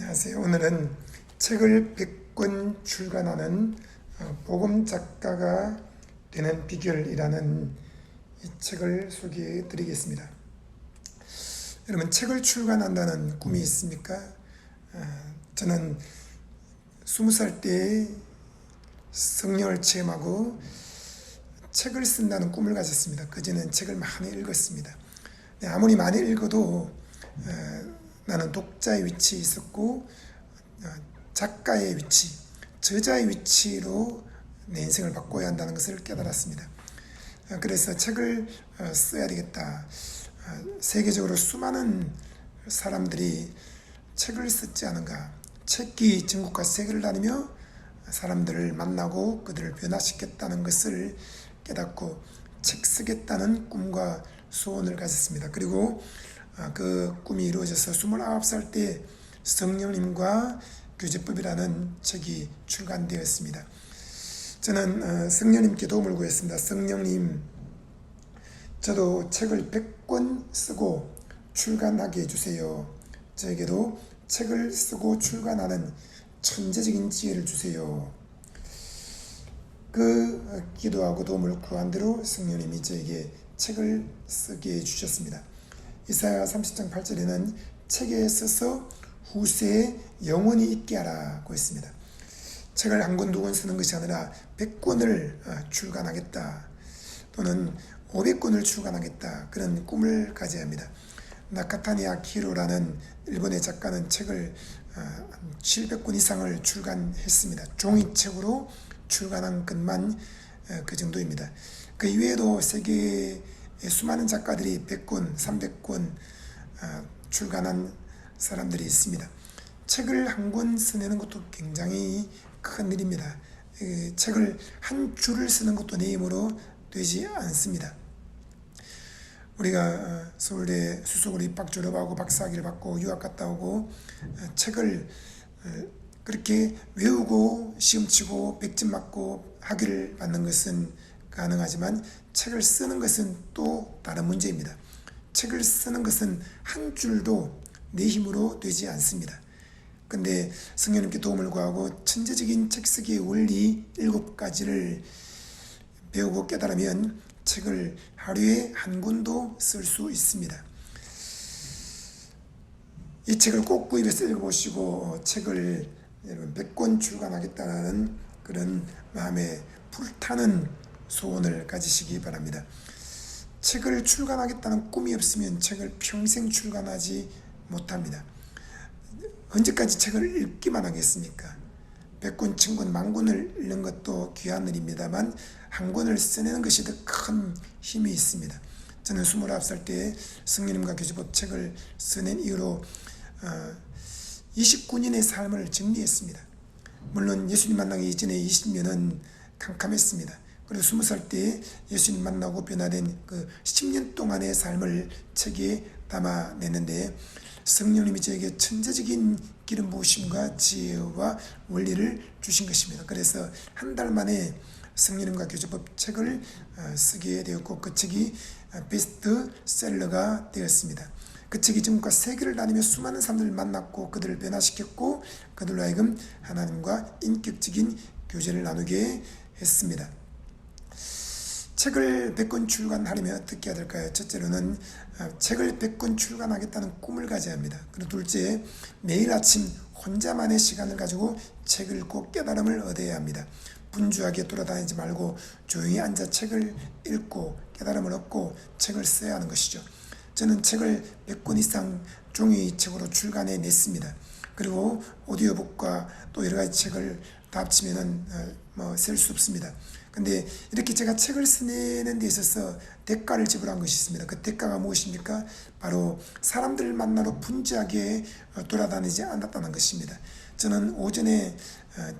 안녕하세요. 오늘은 책을 100권 출간하는 복음 작가가 되는 비결이라는 이 책을 소개해 드리겠습니다. 여러분, 책을 출간한다는 꿈이 있습니까? 저는 20살 때 성령을 체험하고 책을 쓴다는 꿈을 가졌습니다. 그전엔 책을 많이 읽었습니다. 아무리 많이 읽어도 나는 독자의 위치에 있었고 작가의 위치, 저자의 위치로 내 인생을 바꿔야 한다는 것을 깨달았습니다. 그래서 책을 써야 되겠다. 세계적으로 수많은 사람들이 책을 쓰지 않은가. 책기 전국과 세계를 다니며 사람들을 만나고 그들을 변화시켰다는 것을 깨닫고 책 쓰겠다는 꿈과 소원을 가졌습니다. 그리고 그 꿈이 이루어져서 29살 때 성령님과 교제법이라는 책이 출간되었습니다. 저는 성령님께 도움을 구했습니다. 성령님, 저도 책을 100권 쓰고 출간하게 해주세요. 저에게도 책을 쓰고 출간하는 천재적인 지혜를 주세요. 그 기도하고 도움을 구한 대로 성령님이 저에게 책을 쓰게 해주셨습니다. 이사야 30장 8절에는 책에 써서 후세에 영원히 있게 하라고 했습니다. 책을 한 권, 두 권 쓰는 것이 아니라 100권을 출간하겠다, 또는 500권을 출간하겠다, 그런 꿈을 가져야 합니다. 나카타니 아키로라는 일본의 작가는 책을 700권 이상을 출간했습니다. 종이책으로 출간한 것만 그 정도입니다. 그 이외에도 세계의 수많은 작가들이 100권, 300권 출간한 사람들이 있습니다. 책을 한 권 써내는 것도 굉장히 큰 일입니다. 책을 한 줄을 쓰는 것도 내 힘으로 되지 않습니다. 우리가 서울대 수석으로 입학 졸업하고 박사학위를 받고 유학 갔다 오고 책을 그렇게 외우고 시험 치고 100점 맞고 학위를 받는 것은 가능하지만 책을 쓰는 것은 또 다른 문제입니다. 책을 쓰는 것은 한 줄도 내 힘으로 되지 않습니다. 근데 성령님께 도움을 구하고 천재적인 책쓰기의 원리 7가지를 배우고 깨달으면 책을 하루에 한 권도 쓸 수 있습니다. 이 책을 꼭 구입해서 읽어보시고 책을 여러분 100권 출간하겠다는 그런 마음에 불타는 소원을 가지시기 바랍니다. 책을 출간하겠다는 꿈이 없으면 책을 평생 출간하지 못합니다. 언제까지 책을 읽기만 하겠습니까? 100권, 1000권, 10,000권을 읽는 것도 귀한 일입니다만 한 권을 써내는 것이 더 큰 힘이 있습니다. 저는 29살 때 성령님과 교제법 책을 써낸 이후로 29년의 삶을 정리했습니다. 물론 예수님 만나기 이전에 20년은 캄캄했습니다. 그리고 20살 때 예수님 만나고 변화된 그 10년 동안의 삶을 책에 담아냈는데 성령님이 저에게 천재적인 기름 부으심과 지혜와 원리를 주신 것입니다. 그래서 한 달 만에 성령님과 교제법 책을 쓰게 되었고 그 책이 베스트셀러가 되었습니다. 그 책이 지금과 세계를 다니며 수많은 사람들을 만났고 그들을 변화시켰고 그들로 하여금 하나님과 인격적인 교제를 나누게 했습니다. 책을 100권 출간하려면 어떻게 해야 될까요? 첫째로는 책을 100권 출간하겠다는 꿈을 가져야 합니다. 그리고 둘째, 매일 아침 혼자만의 시간을 가지고 책을 읽고 깨달음을 얻어야 합니다. 분주하게 돌아다니지 말고 조용히 앉아 책을 읽고 깨달음을 얻고 책을 써야 하는 것이죠. 저는 책을 100권 이상 종이책으로 출간해 냈습니다. 그리고 오디오북과 또 여러 가지 책을 다 합치면은 셀 수 없습니다. 근데 이렇게 제가 책을 써내는 데 있어서 대가를 지불한 것이 있습니다. 그 대가가 무엇입니까? 바로 사람들을 만나러 분주하게 돌아다니지 않았다는 것입니다. 저는 오전에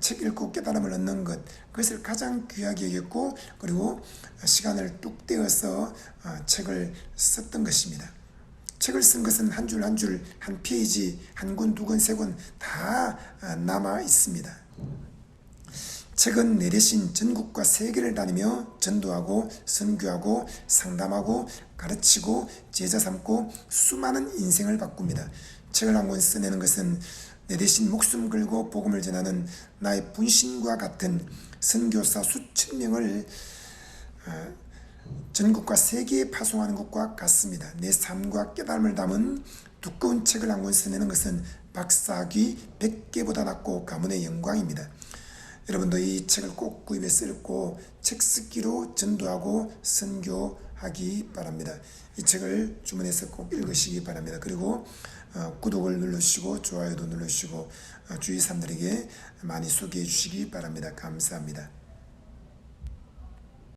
책 읽고 깨달음을 얻는 것, 그것을 가장 귀하게 여겼고 그리고 시간을 뚝 떼어서 책을 썼던 것입니다. 책을 쓴 것은 한 줄 한 줄, 한 페이지, 한 권, 두 권, 세 권 다 남아 있습니다. 책은 내 대신 전국과 세계를 다니며 전도하고 선교하고 상담하고 가르치고 제자 삼고 수많은 인생을 바꿉니다. 책을 한 권 써내는 것은 내 대신 목숨 걸고 복음을 전하는 나의 분신과 같은 선교사 수천 명을 전국과 세계에 파송하는 것과 같습니다. 내 삶과 깨달음을 담은 두꺼운 책을 한 권 써내는 것은 박사학위 100개보다 낫고 가문의 영광입니다. 여러분도 이 책을 꼭 구입해서 읽고 책 쓰기로 전도하고 선교하기 바랍니다. 이 책을 주문해서 꼭 읽으시기 바랍니다. 그리고 구독을 눌러주시고 좋아요도 눌러주시고 주위 사람들에게 많이 소개해 주시기 바랍니다. 감사합니다.